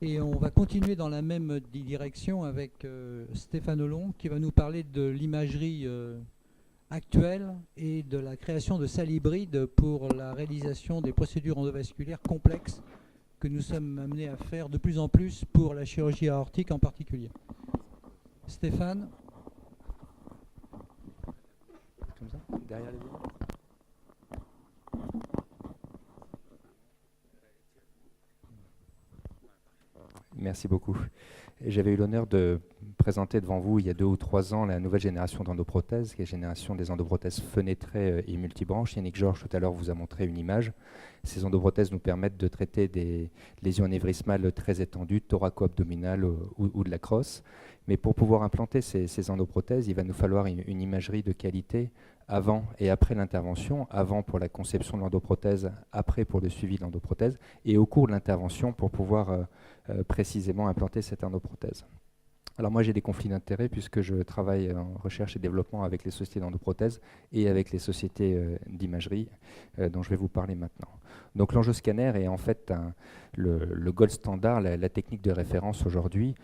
Et on va continuer dans la même direction avec Stéphane Olon qui va nous parler de l'imagerie actuelle et de la création de salles hybrides pour la réalisation des procédures endovasculaires complexes que nous sommes amenés à faire de plus en plus pour la chirurgie aortique en particulier. Stéphane. Comme ça, derrière les yeux. Merci beaucoup. J'avais eu l'honneur de présenter devant vous il y a 2 ou 3 ans la nouvelle génération d'endoprothèses, qui est la génération des endoprothèses fenêtrées et multibranches. Yannick Georges tout à l'heure vous a montré une image. Ces endoprothèses nous permettent de traiter des lésions anévrismales très étendues, thoraco-abdominales ou de la crosse. Mais pour pouvoir implanter ces endoprothèses, il va nous falloir une imagerie de qualité avant et après l'intervention, avant pour la conception de l'endoprothèse, après pour le suivi de l'endoprothèse, et au cours de l'intervention pour pouvoir précisément implanter cette endoprothèse. Alors moi j'ai des conflits d'intérêts puisque je travaille en recherche et développement avec les sociétés d'endoprothèse et avec les sociétés d'imagerie dont je vais vous parler maintenant. Donc l'angioscanner est en fait le gold standard, la technique de référence aujourd'hui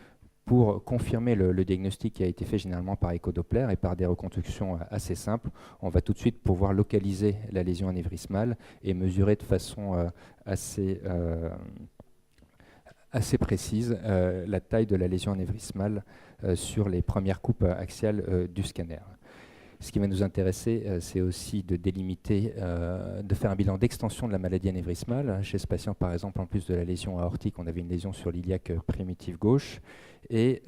pour confirmer le diagnostic qui a été fait généralement par écho-doppler et par des reconstructions assez simples. On va tout de suite pouvoir localiser la lésion anévrismale et mesurer de façon assez précise la taille de la lésion anévrismale sur les premières coupes axiales du scanner. Ce qui va nous intéresser, c'est aussi de délimiter, de faire un bilan d'extension de la maladie anévrismale. Chez ce patient, par exemple, en plus de la lésion aortique, on avait une lésion sur l'iliaque primitif gauche. Et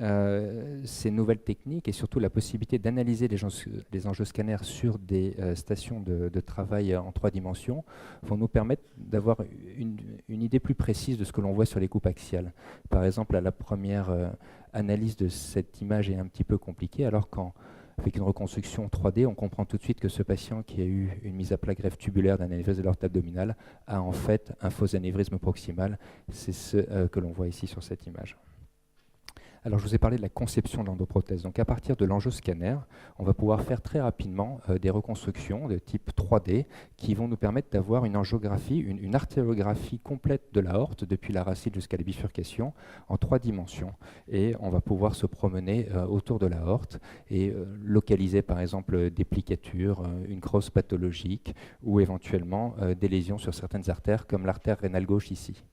ces nouvelles techniques et surtout la possibilité d'analyser les angioscanners sur des stations de travail en 3 dimensions vont nous permettre d'avoir une idée plus précise de ce que l'on voit sur les coupes axiales. Par exemple, la première analyse de cette image est un petit peu compliquée, alors qu'avec une reconstruction 3D, on comprend tout de suite que ce patient qui a eu une mise à plat greffe tubulaire d'un anévrisme de l'aorte abdominale a en fait un faux anévrisme proximal. C'est ce que l'on voit ici sur cette image. Alors, je vous ai parlé de la conception de l'endoprothèse. Donc, à partir de l'angioscanner, on va pouvoir faire très rapidement des reconstructions de type 3D qui vont nous permettre d'avoir une angiographie, une artériographie complète de l'aorte depuis la racine jusqu'à la bifurcation en 3 dimensions. Et on va pouvoir se promener autour de l'aorte et localiser, par exemple, des plicatures, une crosse pathologique ou éventuellement des lésions sur certaines artères, comme l'artère rénale gauche ici.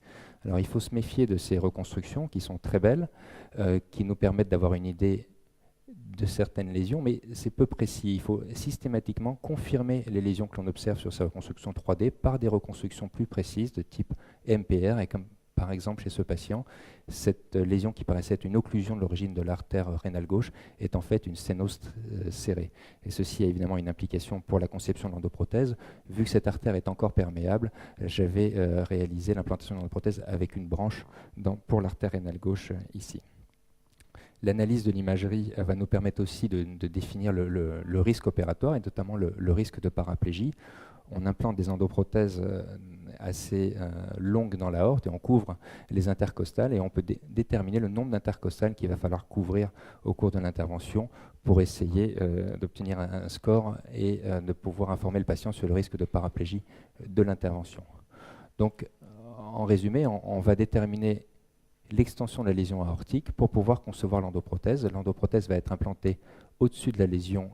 Alors, il faut se méfier de ces reconstructions qui sont très belles, qui nous permettent d'avoir une idée de certaines lésions, mais c'est peu précis. Il faut systématiquement confirmer les lésions que l'on observe sur ces reconstructions 3D par des reconstructions plus précises de type MPR, et comme par exemple chez ce patient, cette lésion qui paraissait être une occlusion de l'origine de l'artère rénale gauche est en fait une sténose serrée. Et ceci a évidemment une implication pour la conception de l'endoprothèse. Vu que cette artère est encore perméable, j'avais réalisé l'implantation de l'endoprothèse avec une branche pour l'artère rénale gauche ici. L'analyse de l'imagerie va nous permettre aussi de définir le risque opératoire et notamment le risque de paraplégie. On implante des endoprothèses assez longues dans l'aorte et on couvre les intercostales et on peut déterminer le nombre d'intercostales qu'il va falloir couvrir au cours de l'intervention pour essayer d'obtenir un score et de pouvoir informer le patient sur le risque de paraplégie de l'intervention. Donc, en résumé, on va déterminer l'extension de la lésion aortique pour pouvoir concevoir l'endoprothèse. L'endoprothèse va être implantée au-dessus de la lésion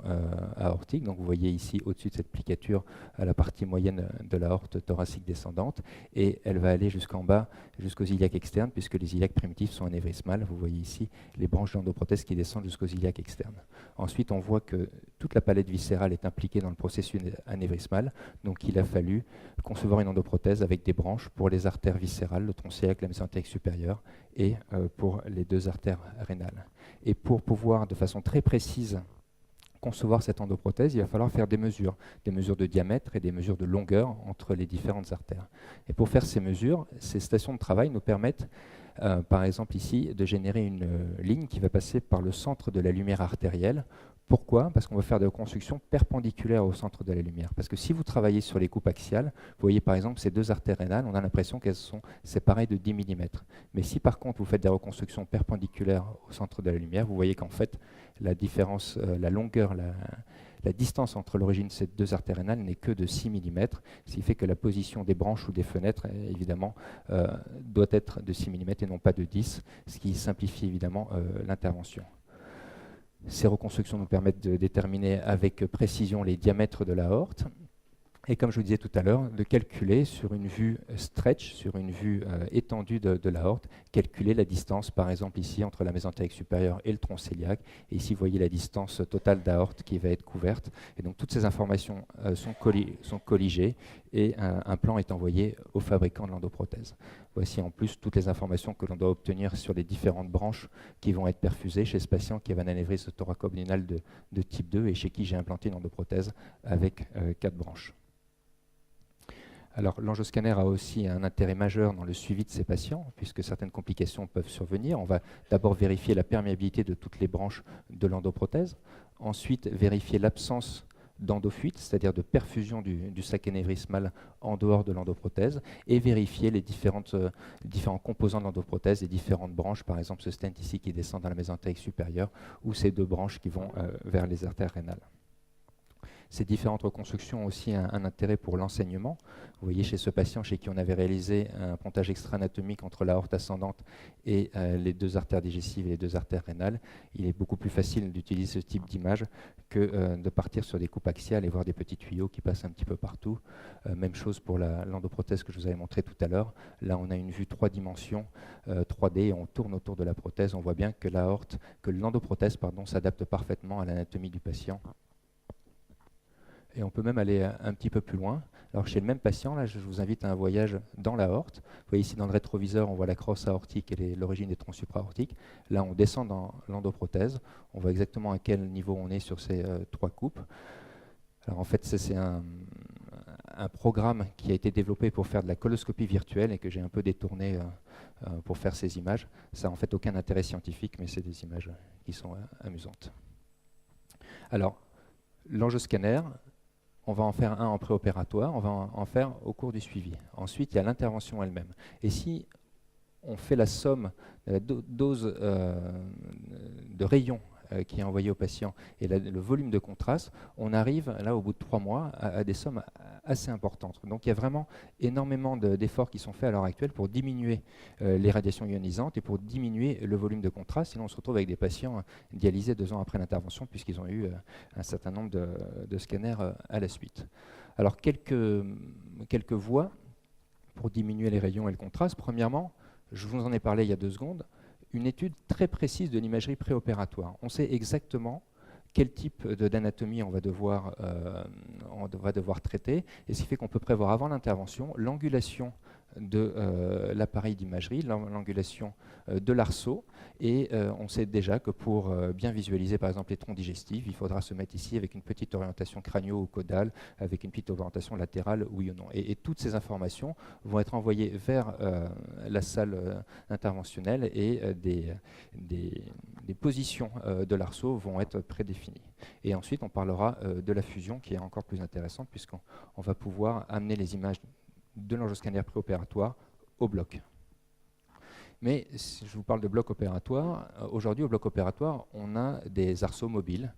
aortique. Donc vous voyez ici au-dessus de cette plicature à la partie moyenne de l'aorte thoracique descendante et elle va aller jusqu'en bas, jusqu'aux iliaques externes puisque les iliaques primitifs sont anévrismales. Vous voyez ici les branches d'endoprothèse qui descendent jusqu'aux iliaques externes. Ensuite on voit que toute la palette viscérale est impliquée dans le processus anévrismal, donc il a fallu concevoir une endoprothèse avec des branches pour les artères viscérales, le tronc cœliaque, la mésentérique supérieure et pour les 2 artères rénales. Et pour pouvoir de façon très précise concevoir cette endoprothèse, il va falloir faire des mesures de diamètre et des mesures de longueur entre les différentes artères. Et pour faire ces mesures, ces stations de travail nous permettent, par exemple ici, de générer une ligne qui va passer par le centre de la lumière artérielle Pourquoi? Parce qu'on va faire des reconstructions perpendiculaires au centre de la lumière. Parce que si vous travaillez sur les coupes axiales, vous voyez par exemple ces deux artères rénales, on a l'impression qu'elles sont séparées de 10 mm. Mais si par contre vous faites des reconstructions perpendiculaires au centre de la lumière, vous voyez qu'en fait la différence, la longueur, la distance entre l'origine de ces deux artères rénales n'est que de 6 mm, ce qui fait que la position des branches ou des fenêtres, évidemment, doit être de 6 mm et non pas de 10, ce qui simplifie évidemment l'intervention. Ces reconstructions nous permettent de déterminer avec précision les diamètres de l'aorte. Et comme je vous disais tout à l'heure, de calculer sur une vue stretch, sur une vue étendue de l'aorte, calculer la distance, par exemple ici, entre la mésentérique supérieure et le tronc cœliaque. Et ici, vous voyez la distance totale d'aorte qui va être couverte. Et donc, toutes ces informations sont colligées et un plan est envoyé au fabricant de l'endoprothèse. Voici en plus toutes les informations que l'on doit obtenir sur les différentes branches qui vont être perfusées chez ce patient qui avait un anévrisme thoraco-abdominal de type 2 et chez qui j'ai implanté une endoprothèse avec 4 branches. Alors, l'angioscanner a aussi un intérêt majeur dans le suivi de ces patients, puisque certaines complications peuvent survenir. On va d'abord vérifier la perméabilité de toutes les branches de l'endoprothèse, ensuite vérifier l'absence d'endofuite, c'est-à-dire de perfusion du sac anévrismal en dehors de l'endoprothèse, et vérifier les différents composants de l'endoprothèse, les différentes branches, par exemple ce stent ici qui descend dans la mésentérique supérieure, ou ces deux branches qui vont vers les artères rénales. Ces différentes reconstructions ont aussi un intérêt pour l'enseignement. Vous voyez chez ce patient chez qui on avait réalisé un pontage extra-anatomique entre l'aorte ascendante et les deux artères digestives et les deux artères rénales, il est beaucoup plus facile d'utiliser ce type d'image que de partir sur des coupes axiales et voir des petits tuyaux qui passent un petit peu partout. Même chose pour l'endoprothèse que je vous avais montré tout à l'heure. Là, on a une vue 3 dimensions, 3D, et on tourne autour de la prothèse. On voit bien que l'endoprothèse s'adapte parfaitement à l'anatomie du patient. Et on peut même aller un petit peu plus loin. Alors chez le même patient, là, je vous invite à un voyage dans l'aorte. Vous voyez ici dans le rétroviseur, on voit la crosse aortique et l'origine des troncs supraaortiques. Là, on descend dans l'endoprothèse. On voit exactement à quel niveau on est sur ces 3 coupes. Alors en fait, c'est un programme qui a été développé pour faire de la coloscopie virtuelle et que j'ai un peu détourné pour faire ces images. Ça n'a en fait aucun intérêt scientifique, mais c'est des images qui sont amusantes. Alors, l'angioscanner, on va en faire un en préopératoire, on va en faire au cours du suivi. Ensuite, il y a l'intervention elle-même. Et si on fait la somme de la dose de rayon qui est envoyée au patient et le volume de contraste, on arrive là au bout de 3 mois à des sommes assez importantes. Donc il y a vraiment énormément d'efforts qui sont faits à l'heure actuelle pour diminuer les radiations ionisantes et pour diminuer le volume de contraste. Sinon on se retrouve avec des patients dialysés 2 ans après l'intervention puisqu'ils ont eu un certain nombre de scanners à la suite. Alors quelques voies pour diminuer les rayons et le contraste. Premièrement, je vous en ai parlé il y a 2 secondes, une étude très précise de l'imagerie préopératoire. On sait exactement quel type d'anatomie on va devoir traiter, et ce qui fait qu'on peut prévoir avant l'intervention l'angulation de l'appareil d'imagerie, l'angulation de l'arceau, et on sait déjà que pour bien visualiser par exemple les troncs digestifs, il faudra se mettre ici avec une petite orientation crânio ou caudale, avec une petite orientation latérale, oui ou non. Et toutes ces informations vont être envoyées vers la salle interventionnelle et des positions de l'arceau vont être prédéfinies. Et ensuite on parlera de la fusion qui est encore plus intéressante puisqu'on va pouvoir amener les images de l'angioscanner préopératoire au bloc. Mais si je vous parle de bloc opératoire, aujourd'hui au bloc opératoire, on a des arceaux mobiles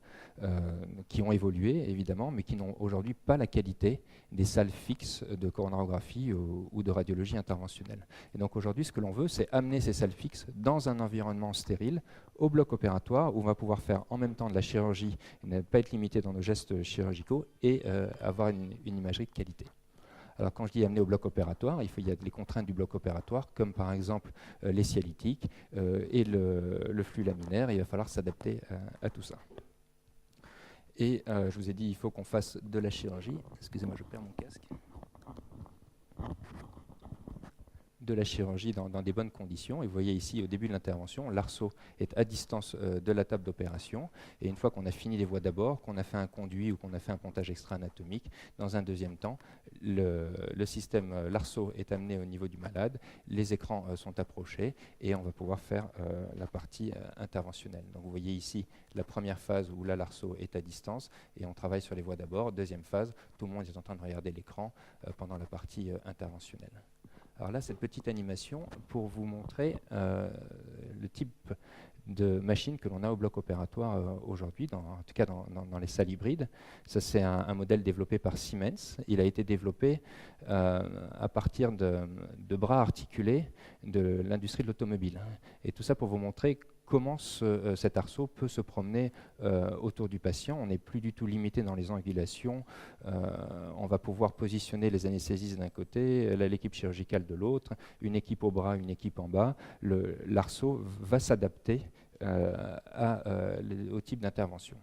qui ont évolué évidemment, mais qui n'ont aujourd'hui pas la qualité des salles fixes de coronarographie ou de radiologie interventionnelle. Et donc aujourd'hui, ce que l'on veut, c'est amener ces salles fixes dans un environnement stérile au bloc opératoire où on va pouvoir faire en même temps de la chirurgie, ne pas être limité dans nos gestes chirurgicaux et avoir une imagerie de qualité. Alors quand je dis amener au bloc opératoire, il y a les contraintes du bloc opératoire, comme par exemple les cialytiques et le flux laminaire, et il va falloir s'adapter à tout ça. Et je vous ai dit, il faut qu'on fasse de la chirurgie. Excusez-moi, je perds mon casque. de la chirurgie dans des bonnes conditions. Et vous voyez ici, au début de l'intervention, l'arceau est à distance de la table d'opération. Et une fois qu'on a fini les voies d'abord, qu'on a fait un conduit ou qu'on a fait un pontage extra-anatomique, dans un deuxième temps, le système, l'arceau est amené au niveau du malade, les écrans sont approchés et on va pouvoir faire la partie interventionnelle. Donc vous voyez ici la première phase où là l'arceau est à distance et on travaille sur les voies d'abord. Deuxième phase, tout le monde est en train de regarder l'écran pendant la partie interventionnelle. Alors là, cette petite animation pour vous montrer le type de machine que l'on a au bloc opératoire aujourd'hui, en tout cas dans les salles hybrides. Ça, c'est un modèle développé par Siemens. Il a été développé à partir de bras articulés de l'industrie de l'automobile. Et tout ça pour vous montrer comment cet arceau peut se promener autour du patient. On n'est plus du tout limité dans les angulations. On va pouvoir positionner les anesthésistes d'un côté, l'équipe chirurgicale de l'autre, une équipe au bras, une équipe en bas. L'arceau va s'adapter au type d'intervention.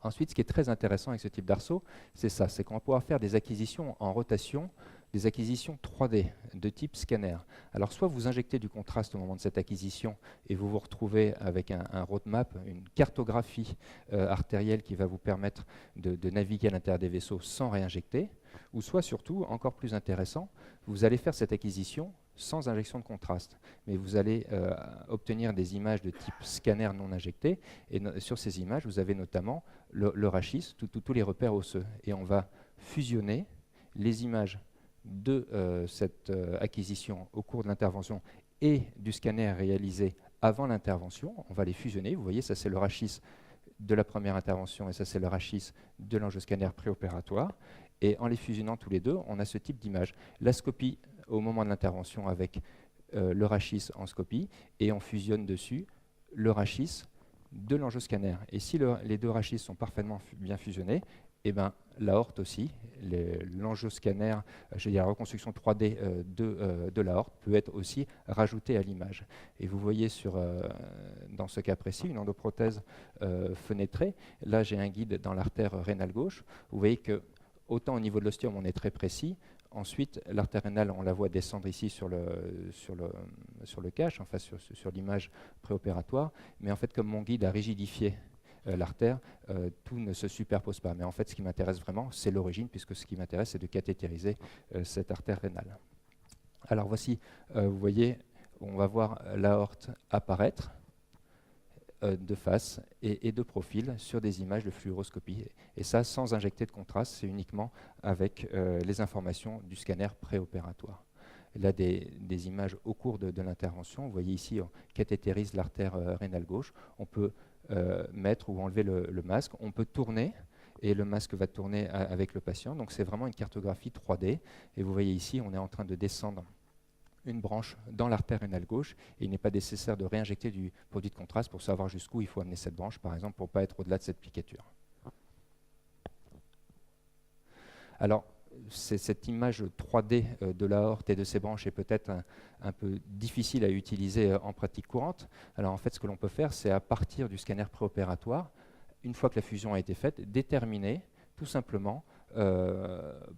Ensuite, ce qui est très intéressant avec ce type d'arceau, c'est ça, c'est qu'on va pouvoir faire des acquisitions en rotation, des acquisitions 3D de type scanner. Alors soit vous injectez du contraste au moment de cette acquisition et vous vous retrouvez avec un roadmap, une cartographie artérielle qui va vous permettre de naviguer à l'intérieur des vaisseaux sans réinjecter, ou soit surtout, encore plus intéressant, vous allez faire cette acquisition sans injection de contraste, mais vous allez obtenir des images de type scanner non injecté, et sur ces images, vous avez notamment le rachis, tous les repères osseux, et on va fusionner les images de cette acquisition au cours de l'intervention et du scanner réalisé avant l'intervention. On va les fusionner. Vous voyez, ça c'est le rachis de la première intervention et ça c'est le rachis de l'angioscanner préopératoire. Et en les fusionnant tous les deux, on a ce type d'image. La scopie au moment de l'intervention avec le rachis en scopie et on fusionne dessus le rachis de l'angioscanner. Et si les deux rachis sont parfaitement bien fusionnés, et ben, l'aorte aussi, l'angioscanner, je veux dire la reconstruction 3D de l'aorte peut être aussi rajoutée à l'image. Et vous voyez dans ce cas précis une endoprothèse fenêtrée. Là, j'ai un guide dans l'artère rénale gauche. Vous voyez que autant au niveau de l'ostium, on est très précis. Ensuite, l'artère rénale, on la voit descendre ici sur le cache, enfin sur l'image préopératoire. Mais en fait, comme mon guide a rigidifié l'artère, tout ne se superpose pas. Mais en fait, ce qui m'intéresse vraiment, c'est l'origine, puisque ce qui m'intéresse, c'est de cathétériser cette artère rénale. Alors voici, vous voyez, on va voir l'aorte apparaître de face et de profil sur des images de fluoroscopie. Et ça, sans injecter de contraste, c'est uniquement avec les informations du scanner préopératoire. Là, des images au cours de l'intervention. Vous voyez ici, on cathétérise l'artère rénale gauche. On peut mettre ou enlever le masque. On peut tourner et le masque va tourner avec le patient. Donc c'est vraiment une cartographie 3D. Et vous voyez ici, on est en train de descendre une branche dans l'artère rénale gauche et il n'est pas nécessaire de réinjecter du produit de contraste pour savoir jusqu'où il faut amener cette branche, par exemple, pour ne pas être au-delà de cette piqûre. Alors, cette image 3D de l'aorte et de ses branches est peut-être un peu difficile à utiliser en pratique courante. Alors en fait, ce que l'on peut faire, c'est à partir du scanner préopératoire, une fois que la fusion a été faite, déterminer tout simplement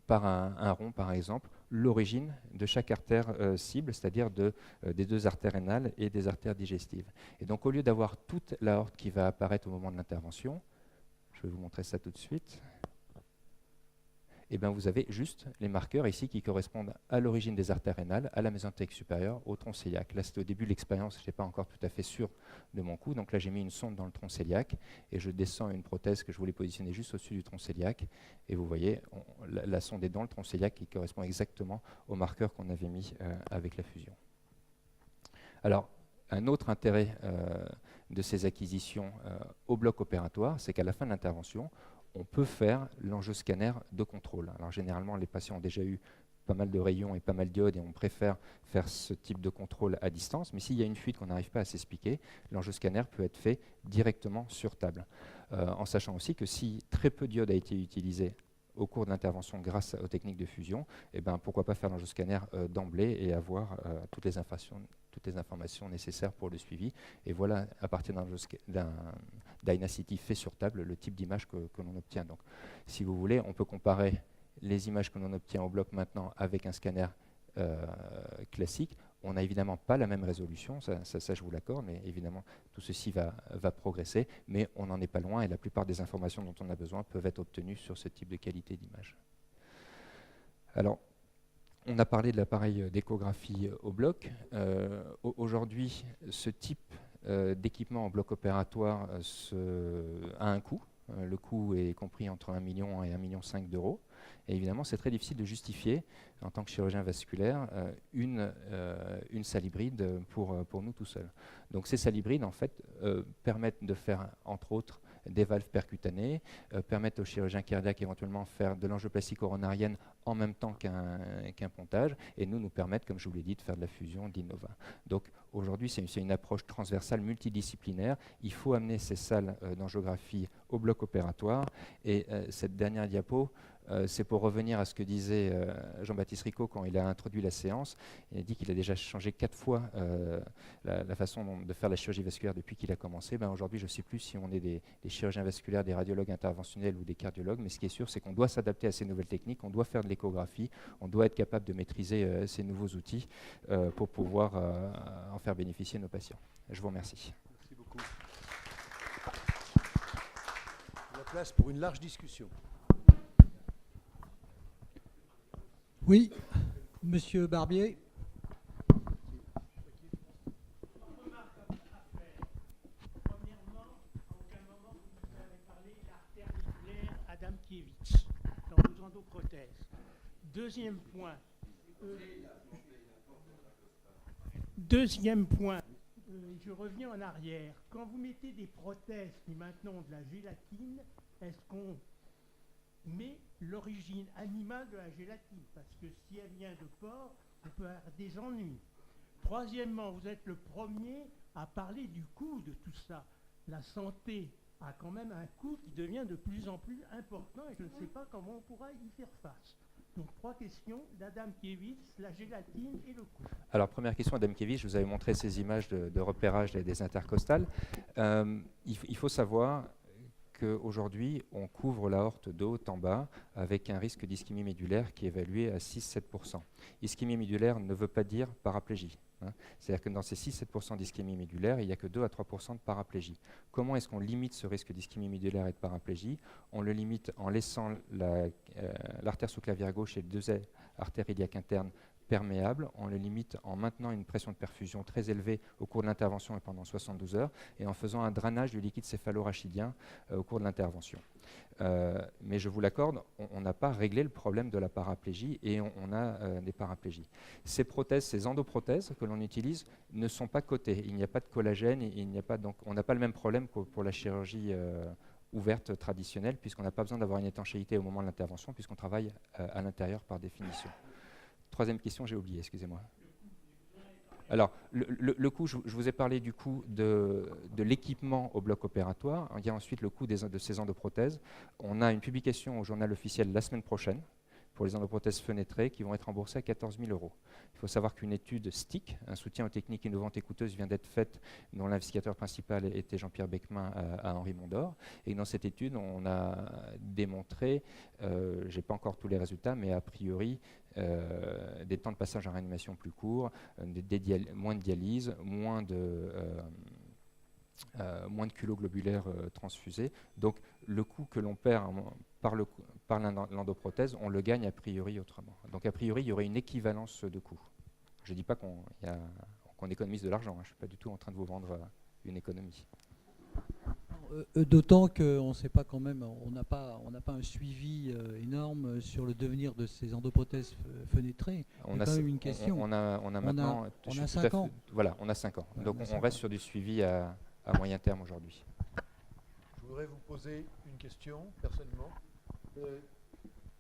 par un rond, par exemple, l'origine de chaque artère cible, c'est-à-dire des deux artères rénales et des artères digestives. Et donc au lieu d'avoir toute l'aorte qui va apparaître au moment de l'intervention, je vais vous montrer ça tout de suite, et bien vous avez juste les marqueurs ici qui correspondent à l'origine des artères rénales, à la mésentérique supérieure, au tronc cœliaque. Là, c'était au début de l'expérience, je n'étais pas encore tout à fait sûr de mon coup. Donc là, j'ai mis une sonde dans le tronc cœliaque et je descends une prothèse que je voulais positionner juste au-dessus du tronc cœliaque. Et vous voyez, la sonde est dans le tronc cœliaque qui correspond exactement au marqueur qu'on avait mis avec la fusion. Alors, un autre intérêt de ces acquisitions au bloc opératoire, c'est qu'à la fin de l'intervention, on peut faire l'angioscanner de contrôle. Alors généralement, les patients ont déjà eu pas mal de rayons et pas mal d'iode et on préfère faire ce type de contrôle à distance. Mais s'il y a une fuite qu'on n'arrive pas à s'expliquer, l'angioscanner peut être fait directement sur table. En sachant aussi que si très peu d'iode a été utilisé au cours de l'intervention grâce aux techniques de fusion, eh ben, pourquoi pas faire l'angioscanner d'emblée et avoir toutes les informations nécessaires pour le suivi. Et voilà, à partir d'un Dynacity fait sur table, le type d'image que l'on obtient. Donc, si vous voulez, on peut comparer les images que l'on obtient au bloc maintenant avec un scanner classique. On n'a évidemment pas la même résolution, ça je vous l'accorde, mais évidemment tout ceci va progresser, mais on n'en est pas loin et la plupart des informations dont on a besoin peuvent être obtenues sur ce type de qualité d'image. Alors, on a parlé de l'appareil d'échographie au bloc. Aujourd'hui, ce type d'équipement en bloc opératoire a un coût. Le coût est compris entre 1 million et 1,5 million d'euros. Et évidemment, c'est très difficile de justifier, en tant que chirurgien vasculaire, une salle hybride pour nous tout seuls. Donc ces salles hybrides, en fait, permettent de faire, entre autres, des valves percutanées, permettent aux chirurgiens cardiaques éventuellement de faire de l'angioplastie coronarienne en même temps qu'un pontage, et nous permettent, comme je vous l'ai dit, de faire de la fusion d'Innova. Donc aujourd'hui, c'est une approche transversale, multidisciplinaire. Il faut amener ces salles d'angiographie au bloc opératoire, et cette dernière diapo, c'est pour revenir à ce que disait Jean-Baptiste Ricot quand il a introduit la séance. Il a dit qu'il a déjà changé 4 fois la façon de faire la chirurgie vasculaire depuis qu'il a commencé. Aujourd'hui, je ne sais plus si on est des chirurgiens vasculaires, des radiologues interventionnels ou des cardiologues, mais ce qui est sûr, c'est qu'on doit s'adapter à ces nouvelles techniques, on doit faire de l'échographie, on doit être capable de maîtriser ces nouveaux outils pour pouvoir en faire bénéficier nos patients. Je vous remercie. Merci beaucoup. La place pour une large discussion. Oui, Monsieur Barbier. Premièrement, à aucun moment vous nous avez parlé de l'artère musculaire Adamkiewicz dans vos endoprothèses. Deuxième point, je reviens en arrière. Quand vous mettez des prothèses qui maintenant ont de la gélatine, est-ce qu'on met l'origine animale de la gélatine? Parce que si elle vient de porc, on peut avoir des ennuis. Troisièmement, vous êtes le premier à parler du coût de tout ça. La santé a quand même un coût qui devient de plus en plus important et je ne sais pas comment on pourra y faire face. Donc 3 questions, l'Adamkiewicz, la gélatine et le coût. Alors première question, Adamkiewicz, je vous avais montré ces images de repérage des intercostales. Il faut savoir qu'aujourd'hui, on couvre l'aorte de haut en bas avec un risque d'ischémie médulaire qui est évalué à 6-7%. Ischémie médulaire ne veut pas dire paraplégie. C'est-à-dire que dans ces 6-7% d'ischémie médulaire, il n'y a que 2 à 3% de paraplégie. Comment est-ce qu'on limite ce risque d'ischémie médulaire et de paraplégie? On le limite en laissant l'artère sous-clavière gauche et les 2 artères iliaques internes perméable, on le limite en maintenant une pression de perfusion très élevée au cours de l'intervention et pendant 72 heures, et en faisant un drainage du liquide céphalorachidien au cours de l'intervention. Mais je vous l'accorde, on n'a pas réglé le problème de la paraplégie et on a des paraplégies. Ces prothèses, ces endoprothèses que l'on utilise ne sont pas cotées. Il n'y a pas de collagène, donc on n'a pas le même problème que pour la chirurgie ouverte traditionnelle, puisqu'on n'a pas besoin d'avoir une étanchéité au moment de l'intervention, puisqu'on travaille à l'intérieur par définition. Troisième question, j'ai oublié, excusez-moi. Alors, le coût, je vous ai parlé du coût de l'équipement au bloc opératoire. Il y a ensuite le coût de ces endoprothèses. On a une publication au journal officiel la semaine prochaine pour les endoprothèses fenêtrées qui vont être remboursées à 14 000 €. Il faut savoir qu'une étude STIC, un soutien aux techniques innovantes et coûteuses, vient d'être faite, dont l'investigateur principal était Jean-Pierre Beckmin à Henri Mondor. Et dans cette étude, on a démontré, je n'ai pas encore tous les résultats, mais a priori, des temps de passage en réanimation plus courts, moins de dialyse, moins de culots globulaires transfusés. Donc le coût que l'on perd par l'endoprothèse, on le gagne a priori autrement. Donc a priori, il y aurait une équivalence de coûts. Je ne dis pas qu'on économise de l'argent, hein. Je ne suis pas du tout en train de vous vendre une économie. D'autant qu'on ne sait pas quand même, on n'a pas un suivi énorme sur le devenir de ces endoprothèses fenêtrées. On a quand même une question. On a maintenant... On a 5 ans. Voilà, on a 5 ans. Ouais, donc on reste sur du suivi à moyen terme aujourd'hui. Je voudrais vous poser une question, personnellement.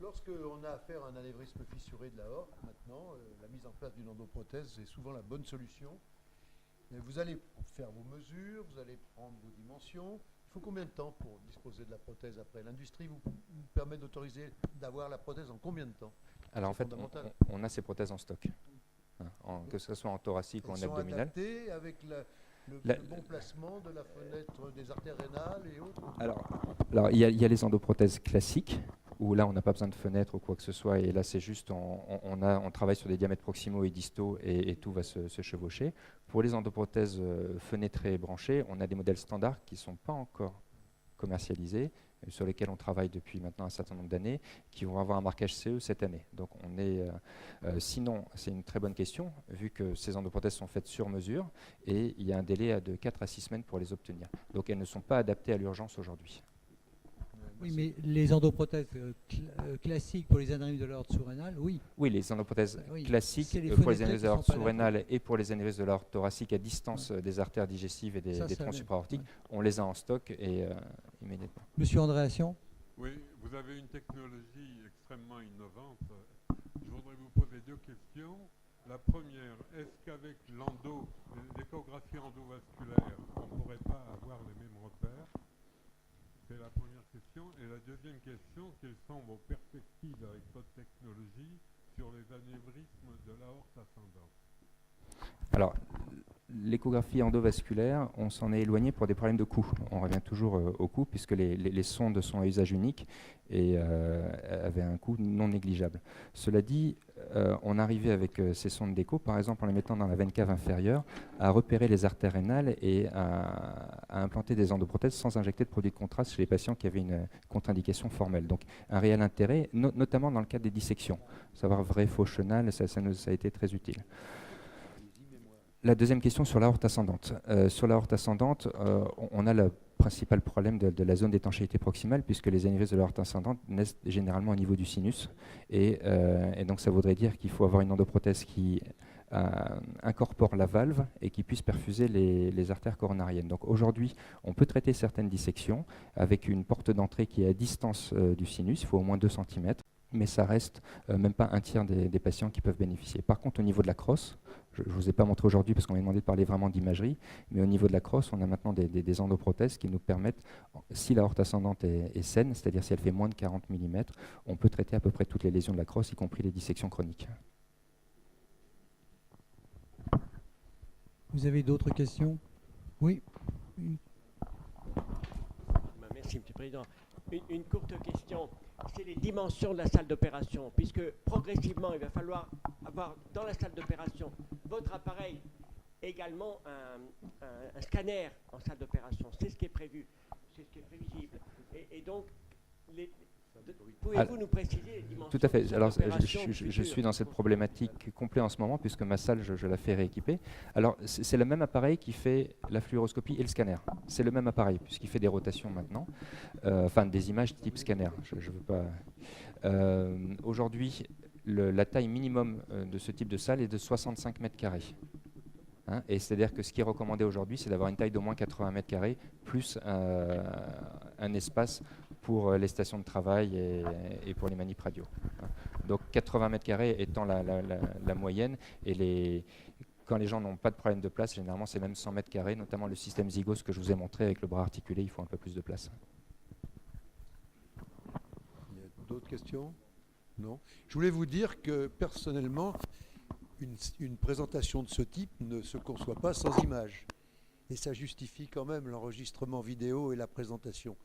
Lorsque on a affaire à un anévrisme fissuré de l'aorte, maintenant, la mise en place d'une endoprothèse est souvent la bonne solution. Mais vous allez faire vos mesures, vous allez prendre vos dimensions. Il faut combien de temps pour disposer de la prothèse après? L'industrie vous permet d'autoriser d'avoir la prothèse en combien de temps? Alors en fait, on a ces prothèses en stock, que ce soit en thoracique ou en abdominal. Elles sont adaptées avec La- le bon placement de la fenêtre des artères rénales et autres. Alors, il y a les endoprothèses classiques, où là, on n'a pas besoin de fenêtre ou quoi que ce soit, et là, c'est juste, on travaille sur des diamètres proximaux et distaux, et tout va se chevaucher. Pour les endoprothèses fenêtrées et branchées, on a des modèles standards qui ne sont pas encore commercialisés, sur lesquels on travaille depuis maintenant un certain nombre d'années, qui vont avoir un marquage CE cette année. Donc sinon, c'est une très bonne question, vu que ces endoprothèses sont faites sur mesure, et il y a un délai de 4 à 6 semaines pour les obtenir. Donc elles ne sont pas adaptées à l'urgence aujourd'hui. Oui, mais les endoprothèses classiques pour les anévrismes de l'aorte sous-rénale, oui. Oui, les endoprothèses Oui. classiques C'est les pour les fenêtrées anévrismes qui de l'aorte sont pas sous-rénale et pour les anévrismes de l'aorte thoracique à distance des artères digestives et Ça, des ça troncs l'est. supraortiques, Ouais. on les a en stock et immédiatement. Monsieur Andréassion? Oui, vous avez une technologie extrêmement innovante. Je voudrais vous poser deux questions. La première, est-ce qu'avec l'échographie endovasculaire, on ne pourrait pas avoir les mêmes repères? C'est la première question. Et la deuxième question, quelles sont vos perspectives avec votre technologie sur les anévrismes de l'aorte ascendante? Alors, l'échographie endovasculaire, on s'en est éloigné pour des problèmes de coût. On revient toujours au coût, puisque les sondes sont à usage unique et avaient un coût non négligeable. Cela dit, on arrivait avec ces sondes d'écho, par exemple en les mettant dans la veine cave inférieure, à repérer les artères rénales et à implanter des endoprothèses sans injecter de produits de contraste chez les patients qui avaient une contre-indication formelle. Donc un réel intérêt, notamment dans le cadre des dissections. Savoir vrai, faux chenal, ça a été très utile. La deuxième question sur l'aorte ascendante. Sur l'aorte ascendante, on a le principal problème de la zone d'étanchéité proximale, puisque les anévrismes de l'aorte ascendante naissent généralement au niveau du sinus. Et donc ça voudrait dire qu'il faut avoir une endoprothèse qui incorpore la valve et qui puisse perfuser les artères coronariennes. Donc aujourd'hui, on peut traiter certaines dissections avec une porte d'entrée qui est à distance du sinus, il faut au moins 2 cm. Mais ça reste même pas un tiers des patients qui peuvent bénéficier. Par contre, au niveau de la crosse, je ne vous ai pas montré aujourd'hui parce qu'on m'a demandé de parler vraiment d'imagerie, mais au niveau de la crosse, on a maintenant des endoprothèses qui nous permettent, si l'aorte ascendante est saine, c'est-à-dire si elle fait moins de 40 mm, on peut traiter à peu près toutes les lésions de la crosse, y compris les dissections chroniques. Vous avez d'autres questions? Oui. Merci, M. le Président. Une courte question. C'est les dimensions de la salle d'opération, puisque progressivement, il va falloir avoir dans la salle d'opération votre appareil, également un scanner en salle d'opération. C'est ce qui est prévu, c'est ce qui est prévisible. Et donc, pouvez-vous nous préciser les dimensions? Tout à fait. de la salle Alors, d'opération je future? suis dans cette problématique complète en ce moment, puisque ma salle, je la fais rééquiper. Alors, c'est le même appareil qui fait la fluoroscopie et le scanner. C'est le même appareil, puisqu'il fait des rotations maintenant, enfin des images type scanner. Je veux pas. Aujourd'hui, la taille minimum de ce type de salle est de 65 mètres carrés. Hein, et c'est-à-dire que ce qui est recommandé aujourd'hui, c'est d'avoir une taille d'au moins 80 mètres carrés, plus un espace pour les stations de travail et pour les manips radio. Hein. Donc 80 mètres carrés étant la moyenne, et quand les gens n'ont pas de problème de place, généralement c'est même 100 mètres carrés, notamment le système Zygos que je vous ai montré avec le bras articulé, il faut un peu plus de place. Il y a d'autres questions? Non. Je voulais vous dire que personnellement, une présentation de ce type ne se conçoit pas sans image. Et ça justifie quand même l'enregistrement vidéo et la présentation.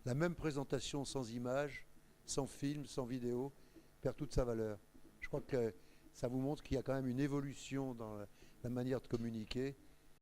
La même présentation sans image, sans film, sans vidéo, perd toute sa valeur. Je crois que ça vous montre qu'il y a quand même une évolution dans la manière de communiquer